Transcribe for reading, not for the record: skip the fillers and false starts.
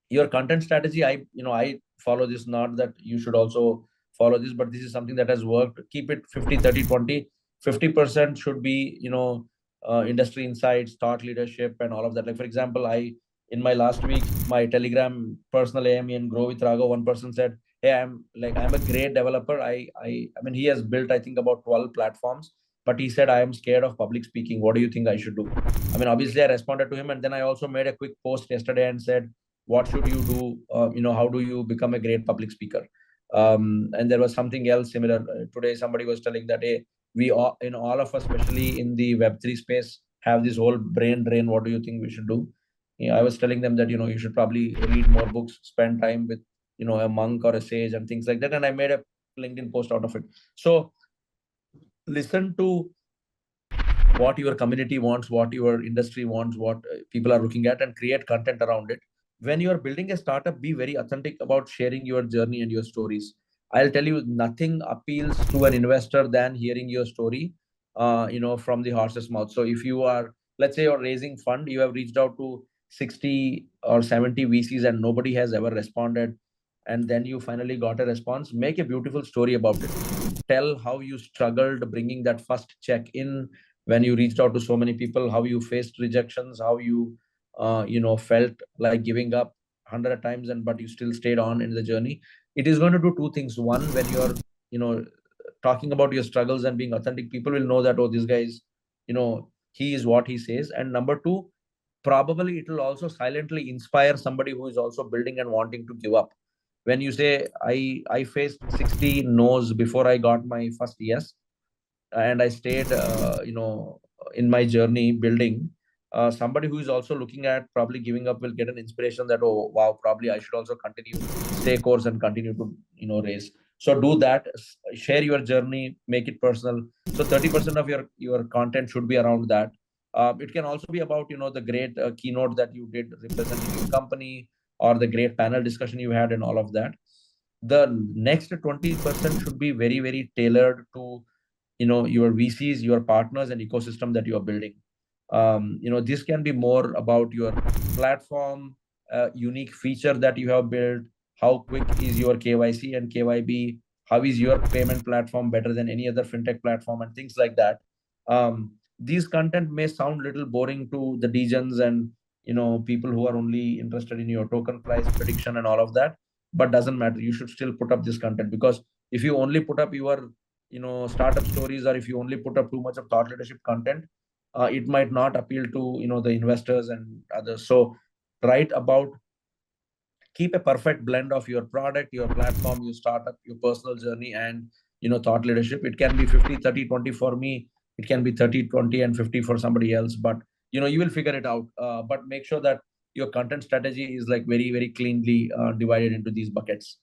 Your content strategy, I follow this, not that you should also follow this, but this is something that has worked. Keep it 50-30-20. 50% should be, industry insights, thought leadership, and all of that. Like, for example, in my last week, my Telegram personal AME and Grow with Rago, one person said, hey, I'm a great developer. I mean, he has built, I think, about 12 platforms, but he said, I am scared of public speaking. What do you think I should do? I mean, obviously I responded to him, and then I also made a quick post yesterday and said, what should you do? How do you become a great public speaker? And there was something else similar. Today somebody was telling that, hey, we all, all of us, especially in the Web3 space, have this whole brain drain. What do you think we should do? I was telling them that, you should probably read more books, spend time with, a monk or a sage and things like that. And I made a LinkedIn post out of it. So listen to what your community wants, what your industry wants, what people are looking at, and create content around it. When you are building a startup, be very authentic about sharing your journey and your stories. I'll tell you, nothing appeals to an investor than hearing your story, from the horse's mouth. So if you are, let's say you're raising fund, you have reached out to 60 or 70 VCs and nobody has ever responded, and then you finally got a response, make a beautiful story about it. Tell how you struggled bringing that first check in, when you reached out to so many people, how you faced rejections, how you felt like giving up 100 times, and but you still stayed on in the journey. It is going to do two things. One, when you're talking about your struggles and being authentic, people will know that, oh, this guy is, he is what he says. And number two, probably it will also silently inspire somebody who is also building and wanting to give up. When you say, I faced 60 no's before I got my first yes, and I stayed, in my journey building. Somebody who is also looking at probably giving up will get an inspiration that, oh wow, probably I should also continue, stay course, and continue to race. So do that. Share your journey, make it personal. So 30% of your content should be around that. It can also be about the great keynote that you did representing your company, or the great panel discussion you had, and all of that. The next 20% should be very, very tailored to your VCs, your partners, and ecosystem that you are building. This can be more about your platform, unique feature that you have built, how quick is your KYC and KYB, how is your payment platform better than any other fintech platform, and things like that. These content may sound little boring to the degens and people who are only interested in your token price prediction and all of that, but doesn't matter. You should still put up this content, because if you only put up your startup stories, or if you only put up too much of thought leadership content, it might not appeal to the investors and others. So write about, keep a perfect blend of your product, your platform, your startup, your personal journey, and thought leadership. It can be 50-30-20 for me, it can be 30-20 and 50 for somebody else, but you will figure it out. But make sure that your content strategy is like very, very cleanly divided into these buckets.